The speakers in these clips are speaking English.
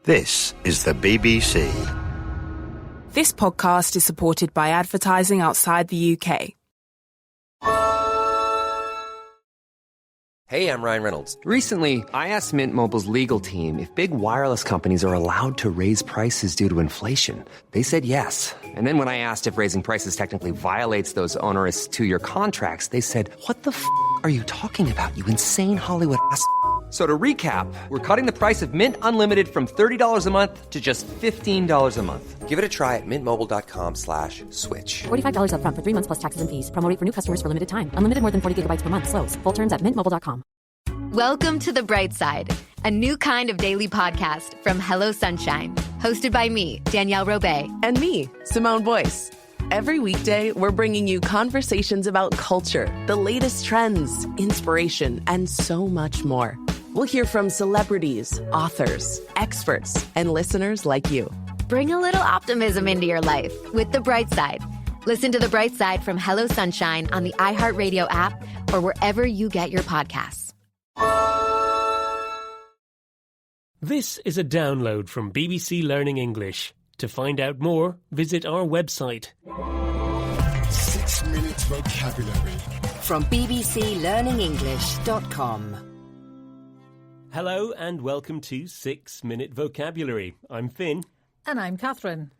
This is the BBC. This podcast is supported by advertising outside the UK. Hey, I'm Ryan Reynolds. Recently, I asked Mint Mobile's legal team if big wireless companies are allowed to raise prices due to inflation. They said yes. And then when I asked if raising prices technically violates those onerous two-year contracts, they said, "What the f*** are you talking about, you insane Hollywood ass?" So to recap, we're cutting the price of Mint Unlimited from $30 a month to just $15 a month. Give it a try at mintmobile.com/switch. $45 up front for 3 months plus taxes and fees. Promo rate for new customers for limited time. Unlimited more than 40 gigabytes per month. Slows full terms at mintmobile.com. Welcome to The Bright Side, a new kind of daily podcast from Hello Sunshine. Hosted by me, Danielle Robay. And me, Simone Boyce. Every weekday, we're bringing you conversations about culture, the latest trends, inspiration, and so much more. We'll hear from celebrities, authors, experts, and listeners like you. Bring a little optimism into your life with The Bright Side. Listen to The Bright Side from Hello Sunshine on the iHeartRadio app or wherever you get your podcasts. This is a download from BBC Learning English. To find out more, visit our website. 6 Minute Vocabulary from bbclearningenglish.com. Hello and welcome to 6 Minute Vocabulary. I'm Finn. And I'm Catherine.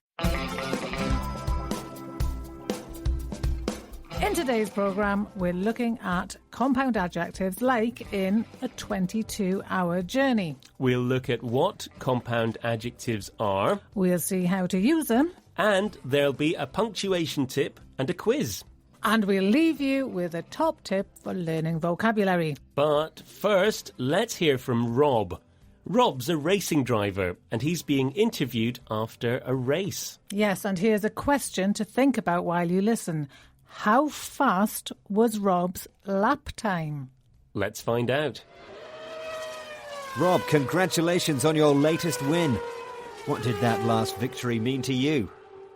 In today's programme, we're looking at compound adjectives like in a 22-hour journey. We'll look at what compound adjectives are. We'll see how to use them. And there'll be a punctuation tip and a quiz. And we'll leave you with a top tip for learning vocabulary. But first, let's hear from Rob. Rob's a racing driver and he's being interviewed after a race. Yes, and here's a question to think about while you listen. How fast was Rob's lap time? Let's find out. Rob, congratulations on your latest win. What did that last victory mean to you?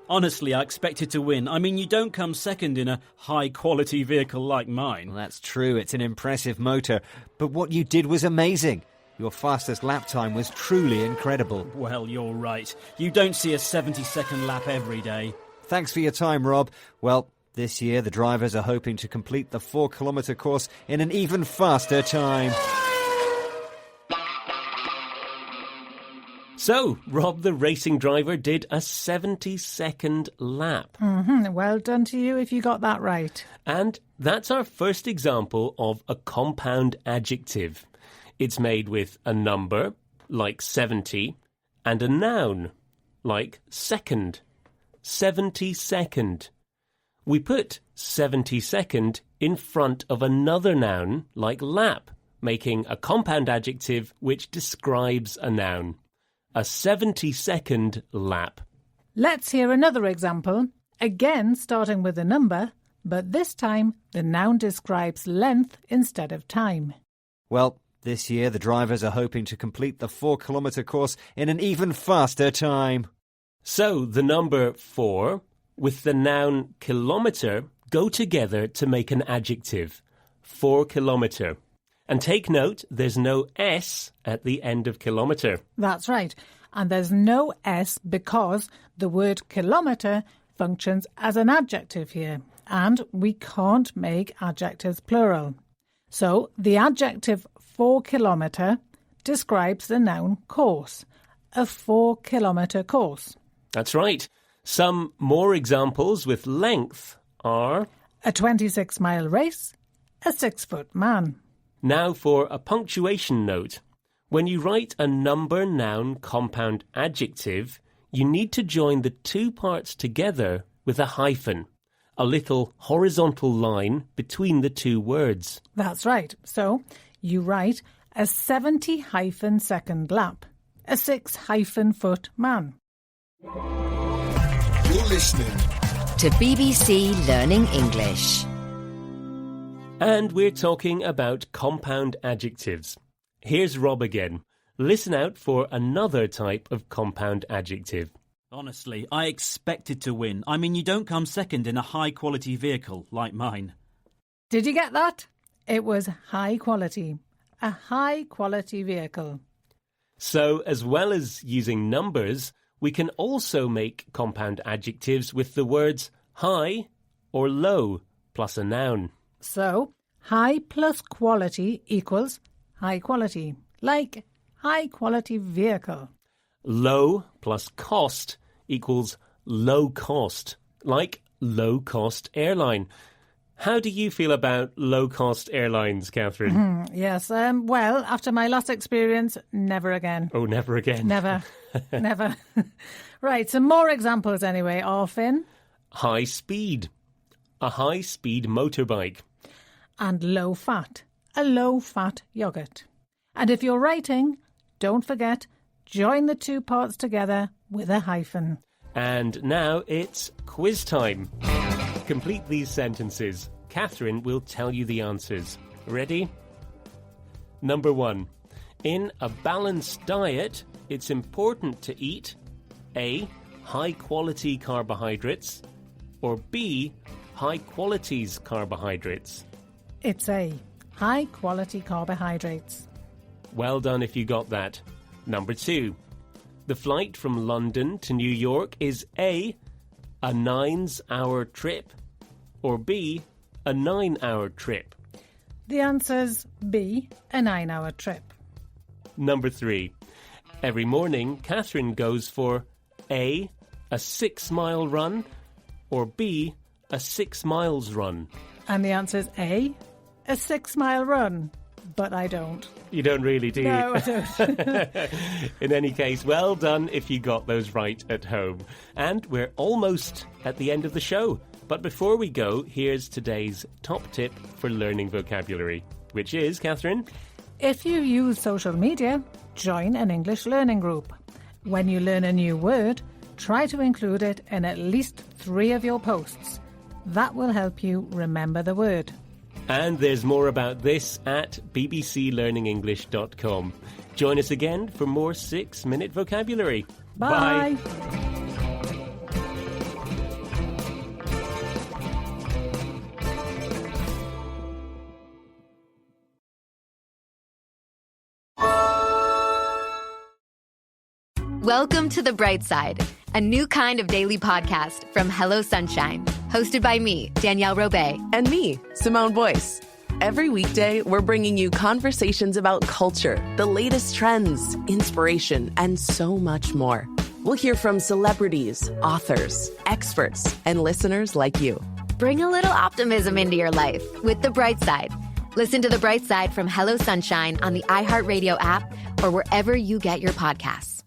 Honestly, I expected to win. I mean, you don't come second in a high-quality vehicle like mine. Well, that's true, it's an impressive motor. But what you did was amazing. Your fastest lap time was truly incredible. Well, you're right. You don't see a 70-second lap every day. Thanks for your time, Rob. Well, this year the drivers are hoping to complete the 4-kilometre course in an even faster time. So, Rob the racing driver did a 70-second lap. Well done to you if you got that right. And that's our first example of a compound adjective. It's made with a number, like 70, and a noun, like second. 70-second. We put 70-second in front of another noun, like lap, making a compound adjective which describes a noun. A 70-second lap. Let's hear another example, again starting with a number, but this time the noun describes length instead of time. Well, this year the drivers are hoping to complete the 4-kilometre course in an even faster time. So the number 4 with the noun kilometre go together to make an adjective. 4-kilometre. And take note, there's no S at the end of kilometre. That's right. And there's no S because the word kilometre functions as an adjective here. And we can't make adjectives plural. So the adjective 4-kilometre describes the noun course. A 4-kilometre course. That's right. Some more examples with length are... a 26-mile race, a 6-foot man. Now for a punctuation note. When you write a number, noun, compound adjective, you need to join the two parts together with a hyphen, a little horizontal line between the two words. That's right. So you write a 70-second lap, a 6-foot man. You're listening to BBC Learning English. And we're talking about compound adjectives. Here's Rob again. Listen out for another type of compound adjective. Honestly, I expected to win. I mean, you don't come second in a high-quality vehicle like mine. Did you get that? It was high quality. A high-quality vehicle. So, as well as using numbers, we can also make compound adjectives with the words high or low plus a noun. So, high plus quality equals high quality, like high quality vehicle. Low plus cost equals low cost, like low cost airline. How do you feel about low-cost airlines, Catherine? Yes, well, after my last experience, never again. Oh, never again. Never. Never. Right, some more examples anyway, Finn. High speed. A high-speed motorbike. And low fat. A low-fat yoghurt. And if you're writing, don't forget, join the two parts together with a hyphen. And now it's quiz time. Complete these sentences. Catherine will tell you the answers. Ready? Number 1. In a balanced diet, it's important to eat A. High-quality carbohydrates or B. High-quality carbohydrates. It's A. High-quality carbohydrates. Well done if you got that. Number 2. The flight from London to New York is A. A 9-hour trip or B. A 9-hour trip. The answer's B. A 9-hour trip. Number 3. Every morning, Catherine goes for A. A 6-mile run or B. A 6 miles run. And the answer's A. A 6-mile run. But I don't. You don't really, do you? No, I don't. In any case, well done if you got those right at home. And we're almost at the end of the show. But before we go, here's today's top tip for learning vocabulary, which is, Catherine? If you use social media, join an English learning group. When you learn a new word, try to include it in at least 3 of your posts. That will help you remember the word. And there's more about this at bbclearningenglish.com. Join us again for more 6-minute vocabulary. Bye. Welcome to The Bright Side, a new kind of daily podcast from Hello Sunshine, hosted by me, Danielle Robay. And me, Simone Boyce. Every weekday, we're bringing you conversations about culture, the latest trends, inspiration, and so much more. We'll hear from celebrities, authors, experts, and listeners like you. Bring a little optimism into your life with The Bright Side. Listen to The Bright Side from Hello Sunshine on the iHeartRadio app or wherever you get your podcasts.